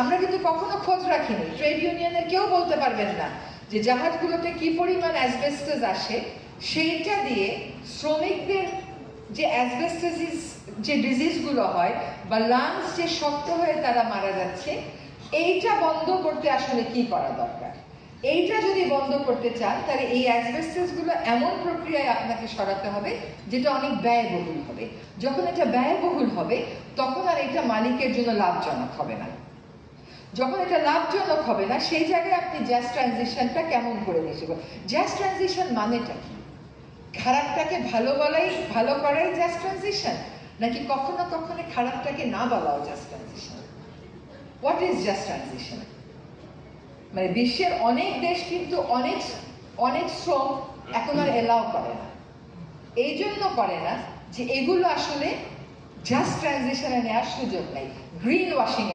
আমরা কিন্তু কখনো খোঁজ রাখিনি, ট্রেড ইউনিয়নের কেউ বলতে পারবেন না যে জাহাজগুলোতে কি পরিমাণ অ্যাসবেস্টস আসে, সেইটা দিয়ে শ্রমিকদের যে অ্যাসবেস্টোসিস যে ডিজিজগুলো হয় বা লাংস যে শক্ত হয়ে তারা মারা যাচ্ছে, এইটা বন্ধ করতে আসলে কি করা দরকার। এইটা যদি বন্ধ করতে চান তাহলে এই অ্যাসবেস্টসগুলো এমন প্রক্রিয়ায় আপনাকে সরাতে হবে যেটা অনেক ব্যয়বহুল হবে। যখন এটা ব্যয়বহুল হবে তখন আর এটা মালিকের জন্য লাভজনক হবে না। যখন এটা লাভজনক হবে না সেই জায়গায় আপনি জাস্ট ট্রানজিশনটা কেমন করে নিয়ে আসবেন। জাস্ট ট্রানজিশন মানেটা কি? খারাপটাকে ভালো করাই জাস্ট ট্রানজিশন, নাকি কখনো কখনো খারাপটাকে না বলাও just transition? What is just transition? মানে বিশ্বের অনেক দেশ কিন্তু অনেক শ্রম এখন আর এলাও করে না। এই জন্য করে না যে এগুলো আসলে জাস্ট ট্রানজিশনে নেওয়ার সুযোগ নেই, গ্রিন ওয়াশিং